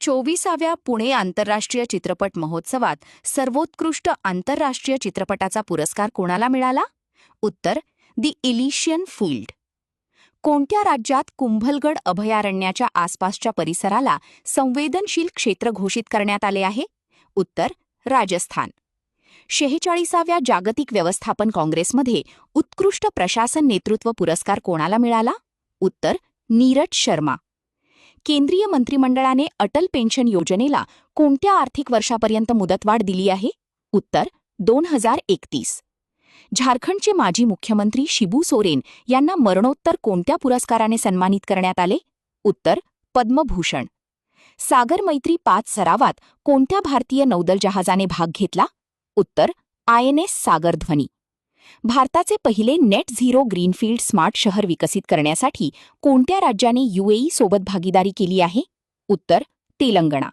24व्या पुणे आंतरराष्ट्रीय चित्रपट महोत्सवात सर्वोत्कृष्ट आंतरराष्ट्रीय चित्रपटाचा पुरस्कार कोणाला मिळाला? उत्तर दी इलिशियन फील्ड. कोणत्या राज्यात कुंभलगड अभयारण्याच्या आसपासच्या परिसराला संवेदनशील क्षेत्र घोषित करण्यात आले आहे? उत्तर राजस्थान. 46व्या जागतिक व्यवस्थापन काँग्रेसमध्ये उत्कृष्ट प्रशासन नेतृत्व पुरस्कार कोणाला मिळाला? उत्तर नीरज शर्मा. केंद्रीय मंत्रिमंडळाने अटल पेन्शन योजनेला कोणत्या आर्थिक वर्षापर्यंत मुदतवाढ दिली आहे? उत्तर 2031. झारखंडचे माजी मुख्यमंत्री शिबू सोरेन यांना मरणोत्तर कोणत्या पुरस्काराने सन्मानित करण्यात आले? उत्तर पद्मभूषण. सागर मैत्री 5 सरावात कोणत्या भारतीय नौदल जहाजाने भाग घेतला? उत्तर INS सागरध्वनी. भारताचे पहिले नेट झिरो ग्रीनफील्ड स्मार्ट शहर विकसित करण्यासाठी कोणत्या राज्याने UAE सोबत भागीदारी केली आहे? उत्तर तेलंगणा.